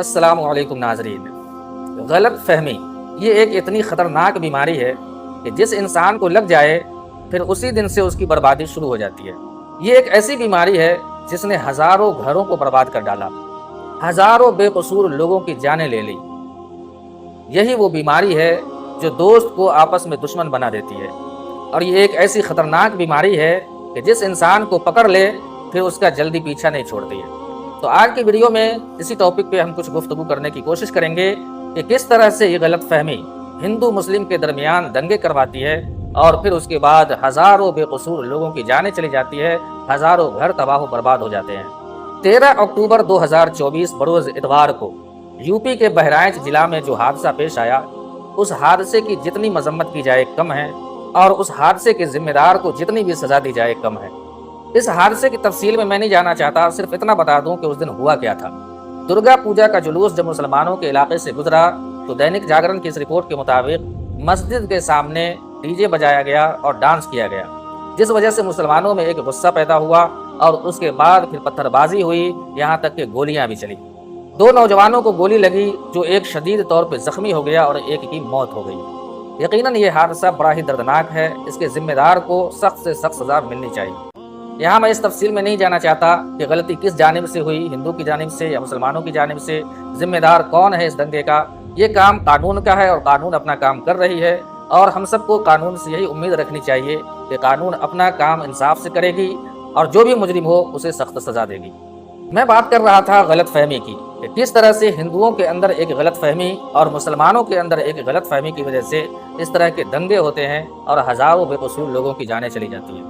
السلام علیکم ناظرین۔ غلط فہمی یہ ایک اتنی خطرناک بیماری ہے کہ جس انسان کو لگ جائے پھر اسی دن سے اس کی بربادی شروع ہو جاتی ہے۔ یہ ایک ایسی بیماری ہے جس نے ہزاروں گھروں کو برباد کر ڈالا، ہزاروں بے قصور لوگوں کی جانیں لے لی۔ یہی وہ بیماری ہے جو دوست کو آپس میں دشمن بنا دیتی ہے، اور یہ ایک ایسی خطرناک بیماری ہے کہ جس انسان کو پکڑ لے پھر اس کا جلدی پیچھا نہیں چھوڑتی ہے۔ تو آج کی ویڈیو میں اسی ٹاپک پہ ہم کچھ گفتگو کرنے کی کوشش کریں گے کہ کس طرح سے یہ غلط فہمی ہندو مسلم کے درمیان دنگے کرواتی ہے، اور پھر اس کے بعد ہزاروں بے قصور لوگوں کی جانیں چلی جاتی ہے، ہزاروں گھر تباہ و برباد ہو جاتے ہیں۔ 13 اکتوبر 2024 بروز اتوار کو یو پی کے بہرائچ ضلع میں جو حادثہ پیش آیا، اس حادثے کی جتنی مذمت کی جائے کم ہے، اور اس حادثے کے ذمہ دار کو جتنی بھی سزا دی جائے کم ہے۔ اس حادثے کی تفصیل میں نہیں جانا چاہتا، صرف اتنا بتا دوں کہ اس دن ہوا کیا تھا۔ درگا پوجا کا جلوس جب مسلمانوں کے علاقے سے گزرا تو دینک جاگرن کی اس رپورٹ کے مطابق مسجد کے سامنے ڈی جے بجایا گیا اور ڈانس کیا گیا، جس وجہ سے مسلمانوں میں ایک غصہ پیدا ہوا، اور اس کے بعد پھر پتھر بازی ہوئی، یہاں تک کہ گولیاں بھی چلی۔ 2 نوجوانوں کو گولی لگی، جو ایک شدید طور پہ زخمی ہو گیا اور ایک کی موت ہو گئی۔ یقیناً یہ حادثہ بڑا ہی دردناک ہے، اس کے ذمہ دار کو سخت سے سخت سزا ملنی چاہیے۔ یہاں میں اس تفصیل میں نہیں جانا چاہتا کہ غلطی کس جانب سے ہوئی، ہندو کی جانب سے یا مسلمانوں کی جانب سے، ذمہ دار کون ہے اس دنگے کا۔ یہ کام قانون کا ہے اور قانون اپنا کام کر رہی ہے، اور ہم سب کو قانون سے یہی امید رکھنی چاہیے کہ قانون اپنا کام انصاف سے کرے گی، اور جو بھی مجرم ہو اسے سخت سزا دے گی۔ میں بات کر رہا تھا غلط فہمی کی، کہ کس طرح سے ہندوؤں کے اندر ایک غلط فہمی اور مسلمانوں کے اندر ایک غلط فہمی کی وجہ سے اس طرح کے دنگے ہوتے ہیں اور ہزاروں بے قصور لوگوں کی جانیں چلی جاتی ہیں۔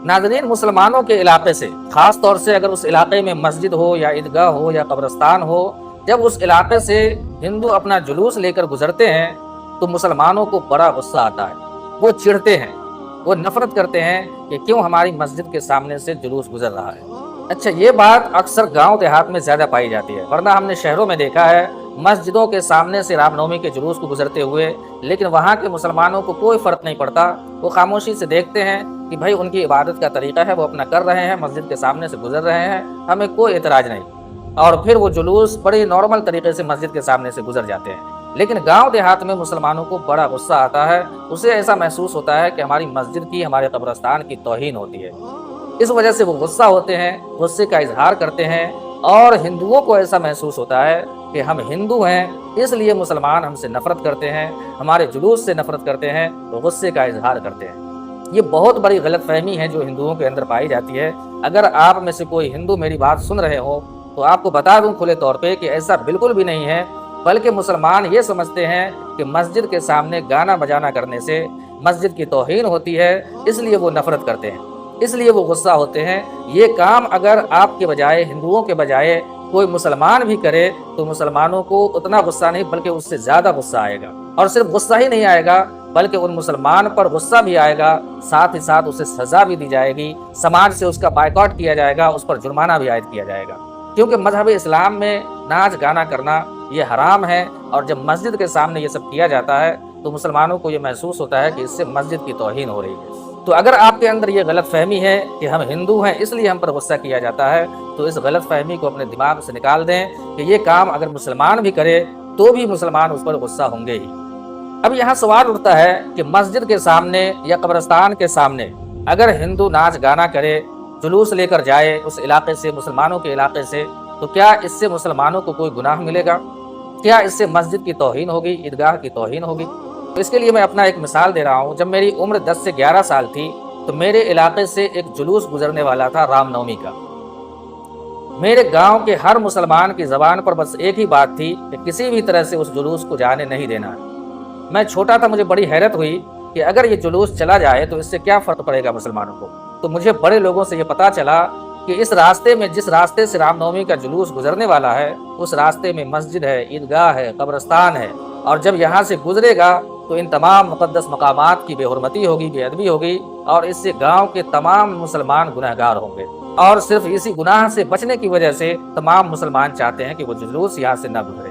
ناظرین، مسلمانوں کے علاقے سے، خاص طور سے اگر اس علاقے میں مسجد ہو یا عیدگاہ ہو یا قبرستان ہو، جب اس علاقے سے ہندو اپنا جلوس لے کر گزرتے ہیں تو مسلمانوں کو بڑا غصہ آتا ہے، وہ چڑھتے ہیں، وہ نفرت کرتے ہیں کہ کیوں ہماری مسجد کے سامنے سے جلوس گزر رہا ہے۔ اچھا، یہ بات اکثر گاؤں دیہات میں زیادہ پائی جاتی ہے، ورنہ ہم نے شہروں میں دیکھا ہے مسجدوں کے سامنے سے رام نومی کے جلوس کو گزرتے ہوئے، لیکن وہاں کے مسلمانوں کو کوئی فرق نہیں پڑتا، وہ خاموشی سے دیکھتے ہیں کہ بھائی ان کی عبادت کا طریقہ ہے، وہ اپنا کر رہے ہیں، مسجد کے سامنے سے گزر رہے ہیں، ہمیں کوئی اعتراض نہیں، اور پھر وہ جلوس بڑے نارمل طریقے سے مسجد کے سامنے سے گزر جاتے ہیں۔ لیکن گاؤں دیہات میں مسلمانوں کو بڑا غصہ آتا ہے، اسے ایسا محسوس ہوتا ہے کہ ہماری مسجد کی، ہمارے قبرستان کی توہین ہوتی ہے۔ اس وجہ سے وہ غصہ ہوتے ہیں، غصے کا اظہار کرتے ہیں، اور ہندوؤں کو ایسا محسوس ہوتا ہے کہ ہم ہندو ہیں، اس لیے مسلمان ہم سے نفرت کرتے ہیں، ہمارے جلوس سے نفرت کرتے ہیں، تو غصے کا اظہار کرتے ہیں۔ یہ بہت بڑی غلط فہمی ہے جو ہندوؤں کے اندر پائی جاتی ہے۔ اگر آپ میں سے کوئی ہندو میری بات سن رہے ہو تو آپ کو بتا دوں کھلے طور پہ کہ ایسا بالکل بھی نہیں ہے، بلکہ مسلمان یہ سمجھتے ہیں کہ مسجد کے سامنے گانا بجانا کرنے سے مسجد کی توہین ہوتی ہے، اس لیے وہ نفرت کرتے ہیں، اس لیے وہ غصہ ہوتے ہیں۔ یہ کام اگر آپ کے بجائے، ہندوؤں کے بجائے کوئی مسلمان بھی کرے تو مسلمانوں کو اتنا غصہ نہیں بلکہ اس سے زیادہ غصہ آئے گا، اور صرف غصہ ہی نہیں آئے گا بلکہ ان مسلمان پر غصہ بھی آئے گا، ساتھ ہی ساتھ اسے سزا بھی دی جائے گی، سماج سے اس کا بائیکاٹ کیا جائے گا، اس پر جرمانہ بھی عائد کیا جائے گا، کیونکہ مذہب اسلام میں ناچ گانا کرنا یہ حرام ہے، اور جب مسجد کے سامنے یہ سب کیا جاتا ہے تو مسلمانوں کو یہ محسوس ہوتا ہے کہ اس سے مسجد کی توہین ہو رہی ہے۔ تو اگر آپ کے اندر یہ غلط فہمی ہے کہ ہم ہندو ہیں اس لیے ہم پر غصہ کیا جاتا ہے، تو اس غلط فہمی کو اپنے دماغ سے نکال دیں کہ یہ کام اگر مسلمان بھی کرے تو بھی مسلمان اس پر غصہ ہوں گے ہی۔ اب یہاں سوال اٹھتا ہے کہ مسجد کے سامنے یا قبرستان کے سامنے اگر ہندو ناچ گانا کرے، جلوس لے کر جائے اس علاقے سے، مسلمانوں کے علاقے سے، تو کیا اس سے مسلمانوں کو کوئی گناہ ملے گا؟ کیا اس سے مسجد کی توہین ہوگی، عیدگاہ کی توہین ہوگی؟ تو اس کے لیے میں اپنا ایک مثال دے رہا ہوں۔ جب میری عمر 10 سے 11 سال تھی تو میرے علاقے سے ایک جلوس گزرنے والا تھا رام نومی کا۔ میرے گاؤں کے ہر مسلمان کی زبان پر بس ایک ہی بات تھی کہ کسی بھی طرح سے اس جلوس کو جانے نہیں دینا ہے۔ میں چھوٹا تھا، مجھے بڑی حیرت ہوئی کہ اگر یہ جلوس چلا جائے تو اس سے کیا فرق پڑے گا مسلمانوں کو۔ تو مجھے بڑے لوگوں سے یہ پتا چلا کہ اس راستے میں، جس راستے سے رام نومی کا جلوس گزرنے والا ہے، اس راستے میں مسجد ہے، عیدگاہ ہے، قبرستان ہے، اور جب یہاں سے گزرے گا تو ان تمام مقدس مقامات کی بے حرمتی ہوگی، بے ادبی ہوگی، اور اس سے گاؤں کے تمام مسلمان گنہگار ہوں گے، اور صرف اسی گناہ سے بچنے کی وجہ سے تمام مسلمان چاہتے ہیں کہ وہ جلوس یہاں سے نہ گزرے۔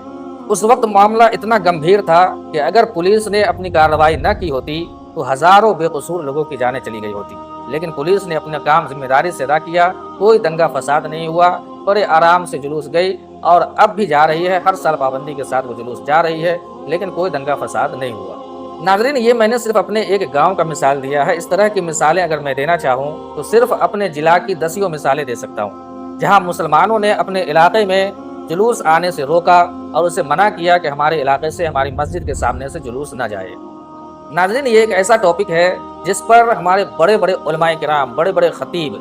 اس وقت معاملہ اتنا گمبھیر تھا کہ اگر پولیس نے اپنی کارروائی نہ کی ہوتی تو ہزاروں بے قصور لوگوں کی جانیں چلی گئی ہوتی، لیکن پولیس نے اپنا کام ذمہ داری سے ادا کیا، کوئی دنگا فساد نہیں ہوا، بڑے آرام سے جلوس گئی، اور اب بھی جا رہی ہے، ہر سال پابندی کے ساتھ وہ جلوس جا رہی ہے، لیکن کوئی دنگا فساد نہیں ہوا۔ ناظرین، یہ میں نے صرف اپنے ایک گاؤں کا مثال دیا ہے۔ اس طرح کی مثالیں اگر میں دینا چاہوں تو صرف اپنے ضلع کی 10 مثالیں دے سکتا ہوں، جہاں مسلمانوں نے اپنے علاقے میں جلوس آنے سے روکا اور اسے منع کیا کہ ہمارے علاقے سے، ہماری مسجد کے سامنے سے جلوس نہ جائے۔ ناظرین، یہ ایک ایسا ٹاپک ہے جس پر ہمارے بڑے بڑے علماء کرام، بڑے بڑے خطیب،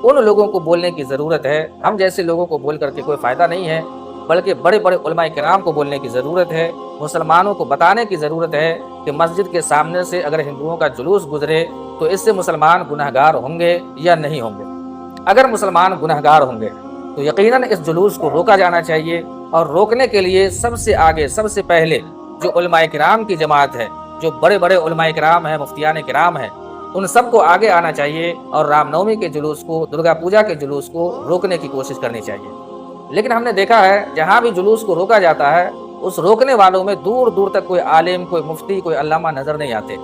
ان لوگوں کو بولنے کی ضرورت ہے۔ ہم جیسے لوگوں کو بول کر کے کوئی فائدہ نہیں ہے، بلکہ بڑے بڑے علماء کرام کو بولنے کی ضرورت ہے، مسلمانوں کو بتانے کی ضرورت ہے کہ مسجد کے سامنے سے اگر ہندوؤں کا جلوس گزرے تو اس سے مسلمان گنہگار ہوں گے یا نہیں ہوں گے۔ اگر مسلمان گنہگار ہوں گے تو یقیناً اس جلوس کو روکا جانا چاہیے، اور روکنے کے لیے سب سے آگے، سب سے پہلے جو علماء کرام کی جماعت ہے، جو بڑے بڑے علماء کرام ہیں، مفتیان کرام ہیں، ان سب کو آگے آنا چاہیے اور رام نومی کے جلوس کو، درگا پوجا کے جلوس کو روکنے کی کوشش کرنی چاہیے۔ لیکن ہم نے دیکھا ہے جہاں بھی جلوس کو روکا جاتا ہے، اس روکنے والوں میں دور دور تک کوئی عالم، کوئی مفتی، کوئی علامہ نظر نہیں آتے۔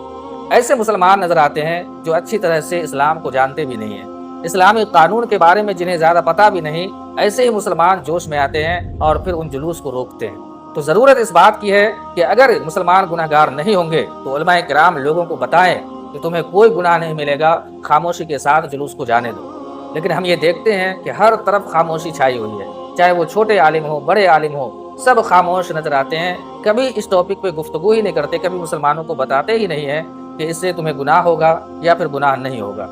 ایسے مسلمان نظر آتے ہیں جو اچھی طرح سے اسلام کو جانتے بھی نہیں ہیں، اسلامی قانون کے بارے میں جنہیں زیادہ پتہ بھی نہیں، ایسے ہی مسلمان جوش میں آتے ہیں اور پھر ان جلوس کو روکتے ہیں۔ تو ضرورت اس بات کی ہے کہ اگر مسلمان گناہگار نہیں ہوں گے تو علماء کرام لوگوں کو بتائیں کہ تمہیں کوئی گناہ نہیں ملے گا، خاموشی کے ساتھ جلوس کو جانے دو۔ لیکن ہم یہ دیکھتے ہیں کہ ہر طرف خاموشی چھائی ہوئی ہے، چاہے وہ چھوٹے عالم ہو، بڑے عالم ہو، سب خاموش نظر آتے ہیں، کبھی اس ٹاپک پہ گفتگو ہی نہیں کرتے، کبھی مسلمانوں کو بتاتے ہی نہیں ہیں کہ اس سے تمہیں گناہ ہوگا یا پھر گناہ نہیں ہوگا۔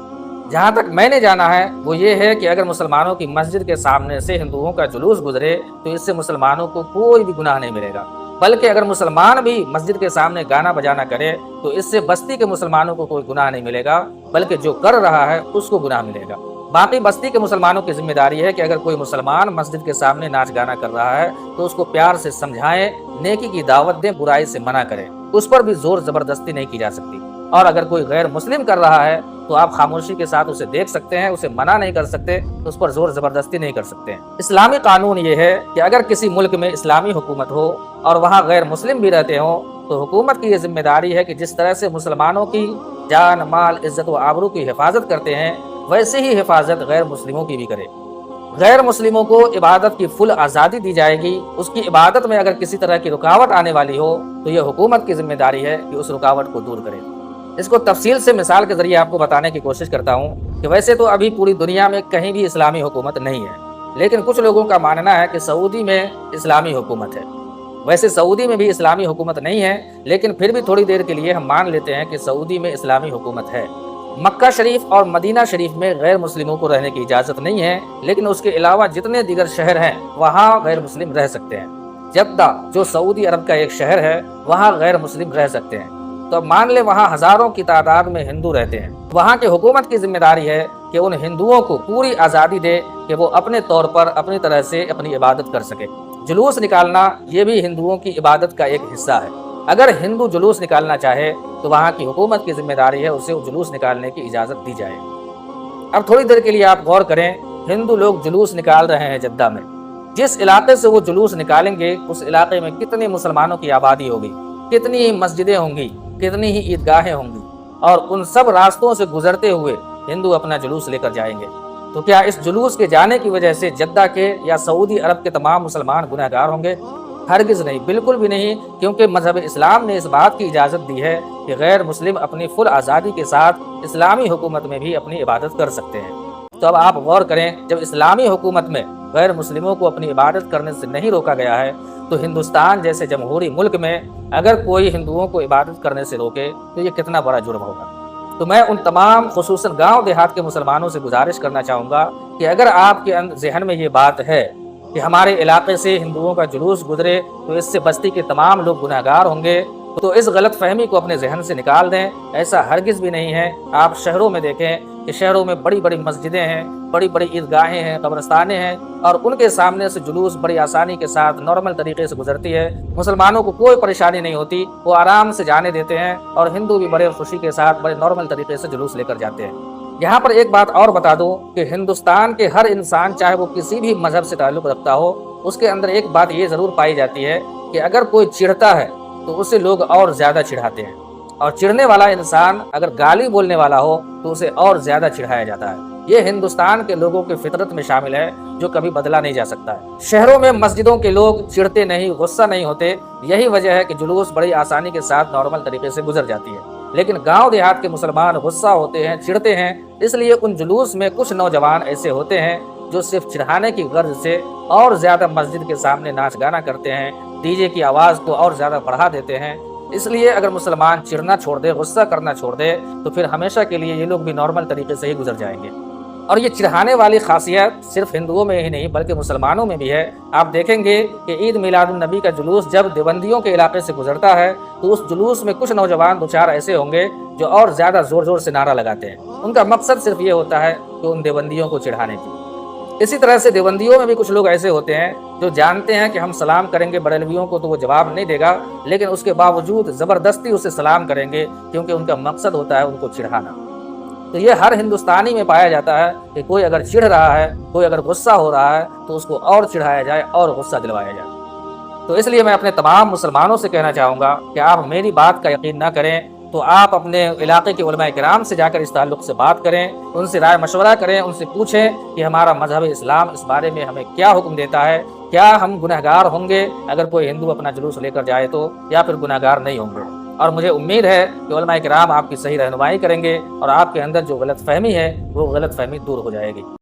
جہاں تک میں نے جانا ہے وہ یہ ہے کہ اگر مسلمانوں کی مسجد کے سامنے سے ہندوؤں کا جلوس گزرے تو اس سے مسلمانوں کو کوئی بھی گناہ نہیں ملے گا، بلکہ اگر مسلمان بھی مسجد کے سامنے گانا بجانا کرے تو اس سے بستی کے مسلمانوں کو کوئی گناہ نہیں ملے گا، بلکہ جو کر رہا ہے اس کو گناہ ملے گا۔ باقی بستی کے مسلمانوں کی ذمہ داری ہے کہ اگر کوئی مسلمان مسجد کے سامنے ناچ گانا کر رہا ہے تو اس کو پیار سے سمجھائیں، نیکی کی دعوت دیں، برائی سے منع کریں، اس پر بھی زور زبردستی نہیں کی جا سکتی۔ اور اگر کوئی غیر مسلم کر رہا ہے تو آپ خاموشی کے ساتھ اسے دیکھ سکتے ہیں، اسے منع نہیں کر سکتے، اس پر زور زبردستی نہیں کر سکتے ہیں۔ اسلامی قانون یہ ہے کہ اگر کسی ملک میں اسلامی حکومت ہو اور وہاں غیر مسلم بھی رہتے ہوں تو حکومت کی یہ ذمہ داری ہے کہ جس طرح سے مسلمانوں کی جان، مال، عزت و آبرو کی حفاظت کرتے ہیں، ویسے ہی حفاظت غیر مسلموں کی بھی کرے۔ غیر مسلموں کو عبادت کی فل آزادی دی جائے گی۔ اس کی عبادت میں اگر کسی طرح کی رکاوٹ آنے والی ہو تو یہ حکومت کی ذمہ داری ہے کہ اس رکاوٹ کو دور کرے۔ اس کو تفصیل سے مثال کے ذریعے آپ کو بتانے کی کوشش کرتا ہوں کہ ویسے تو ابھی پوری دنیا میں کہیں بھی اسلامی حکومت نہیں ہے، لیکن کچھ لوگوں کا ماننا ہے کہ سعودی میں اسلامی حکومت ہے۔ ویسے سعودی میں بھی اسلامی حکومت نہیں ہے، لیکن پھر بھی تھوڑی دیر کے لیے ہم مان لیتے ہیں کہ سعودی میں اسلامی حکومت ہے۔ مکہ شریف اور مدینہ شریف میں غیر مسلموں کو رہنے کی اجازت نہیں ہے، لیکن اس کے علاوہ جتنے دیگر شہر ہیں وہاں غیر مسلم رہ سکتے ہیں۔ جدہ جو سعودی عرب کا ایک شہر ہے وہاں غیر مسلم رہ سکتے ہیں۔ تو اب مان لے وہاں ہزاروں کی تعداد میں ہندو رہتے ہیں، وہاں کی حکومت کی ذمہ داری ہے کہ ان ہندوؤں کو پوری آزادی دے کہ وہ اپنے طور پر اپنی طرح سے اپنی عبادت کر سکے۔ جلوس نکالنا یہ بھی ہندوؤں کی عبادت کا ایک حصہ ہے۔ اگر ہندو جلوس نکالنا چاہے تو وہاں کی حکومت کی ذمہ داری ہے اسے جلوس نکالنے کی اجازت دی جائے۔ اب تھوڑی دیر کے لیے آپ غور کریں، ہندو لوگ جلوس نکال رہے ہیں جدہ میں، جس علاقے سے وہ جلوس نکالیں گے اس علاقے میں کتنے مسلمانوں کی آبادی ہوگی، کتنی ہی مسجدیں ہوں گی، کتنی ہی عیدگاہیں ہوں گی، اور ان سب راستوں سے گزرتے ہوئے ہندو اپنا جلوس لے کر جائیں گے۔ تو کیا اس جلوس کے جانے کی وجہ سے جدہ کے یا سعودی عرب کے تمام مسلمان گنہگار ہوں گے؟ ہرگز نہیں، بالکل بھی نہیں، کیونکہ مذہب اسلام نے اس بات کی اجازت دی ہے کہ غیر مسلم اپنی فل آزادی کے ساتھ اسلامی حکومت میں بھی اپنی عبادت کر سکتے ہیں۔ تو اب آپ غور کریں، جب اسلامی حکومت میں غیر مسلموں کو اپنی عبادت کرنے سے نہیں روکا گیا ہے تو ہندوستان جیسے جمہوری ملک میں اگر کوئی ہندوؤں کو عبادت کرنے سے روکے تو یہ کتنا بڑا جرم ہوگا۔ تو میں ان تمام خصوصاً گاؤں دیہات کے مسلمانوں سے گزارش کرنا چاہوں گا کہ اگر آپ کے ذہن میں یہ بات ہے کہ ہمارے علاقے سے ہندوؤں کا جلوس گزرے تو اس سے بستی کے تمام لوگ گنہگار ہوں گے، تو اس غلط فہمی کو اپنے ذہن سے نکال دیں۔ ایسا ہرگز بھی نہیں ہے۔ آپ شہروں میں دیکھیں کہ شہروں میں بڑی بڑی مسجدیں ہیں، بڑی بڑی عیدگاہیں ہیں، قبرستانیں ہیں، اور ان کے سامنے سے جلوس بڑی آسانی کے ساتھ نارمل طریقے سے گزرتی ہے، مسلمانوں کو کوئی پریشانی نہیں ہوتی، وہ آرام سے جانے دیتے ہیں، اور ہندو بھی بڑے خوشی کے ساتھ بڑے نارمل طریقے سے جلوس لے کر جاتے ہیں۔ یہاں پر ایک بات اور بتا دوں کہ ہندوستان کے ہر انسان چاہے وہ کسی بھی مذہب سے تعلق رکھتا ہو، اس کے اندر ایک بات یہ ضرور پائی جاتی ہے کہ اگر کوئی چڑھتا ہے تو اسے لوگ اور زیادہ چڑھاتے ہیں، اور چڑھنے والا انسان اگر گالی بولنے والا ہو تو اسے اور زیادہ چڑھایا جاتا ہے۔ یہ ہندوستان کے لوگوں کی فطرت میں شامل ہے جو کبھی بدلا نہیں جا سکتا ہے۔ شہروں میں مسجدوں کے لوگ چڑھتے نہیں، غصہ نہیں ہوتے، یہی وجہ ہے کہ جلوس بڑی آسانی کے ساتھ نارمل طریقے سے گزر جاتی ہے۔ لیکن گاؤں دیہات کے مسلمان غصہ ہوتے ہیں، چڑھتے ہیں، اس لیے ان جلوس میں کچھ نوجوان ایسے ہوتے ہیں جو صرف چڑھانے کی غرض سے اور زیادہ مسجد کے سامنے ناچ گانا کرتے ہیں، ڈی جے کی آواز کو اور زیادہ بڑھا دیتے ہیں۔ اس لیے اگر مسلمان چڑھنا چھوڑ دے، غصہ کرنا چھوڑ دے، تو پھر ہمیشہ کے لیے یہ لوگ بھی نارمل طریقے سے ہی گزر جائیں گے۔ اور یہ چڑھانے والی خاصیت صرف ہندوؤں میں ہی نہیں بلکہ مسلمانوں میں بھی ہے۔ آپ دیکھیں گے کہ عید میلاد النبی کا جلوس جب دیوبندیوں کے علاقے سے گزرتا ہے تو اس جلوس میں کچھ نوجوان دو چار ایسے ہوں گے جو اور زیادہ زور زور سے نعرہ لگاتے ہیں۔ ان کا مقصد صرف یہ ہوتا ہے کہ ان دیوبندیوں کو چڑھانے کی۔ اسی طرح سے دیوبندیوں میں بھی کچھ لوگ ایسے ہوتے ہیں جو جانتے ہیں کہ ہم سلام کریں گے بریلویوں کو تو وہ جواب نہیں دے گا، لیکن اس کے باوجود زبردستی اسے سلام کریں گے کیونکہ ان کا مقصد ہوتا ہے ان کو چڑھانا۔ تو یہ ہر ہندوستانی میں پایا جاتا ہے کہ کوئی اگر چڑھ رہا ہے، کوئی اگر غصہ ہو رہا ہے تو اس کو اور چڑھایا جائے اور غصہ دلوایا جائے۔ تو اس لیے میں اپنے تمام مسلمانوں سے کہنا چاہوں گا کہ آپ میری بات کا یقین نہ کریں تو آپ اپنے علاقے کے علماء کرام سے جا کر اس تعلق سے بات کریں، ان سے رائے مشورہ کریں، ان سے پوچھیں کہ ہمارا مذہب اسلام اس بارے میں ہمیں کیا حکم دیتا ہے، کیا ہم گنہگار ہوں گے اگر کوئی ہندو اپنا جلوس لے کر جائے تو، یا پھر گنہگار نہیں ہوں گے۔ اور مجھے امید ہے کہ علماء کرام آپ کی صحیح رہنمائی کریں گے اور آپ کے اندر جو غلط فہمی ہے وہ غلط فہمی دور ہو جائے گی۔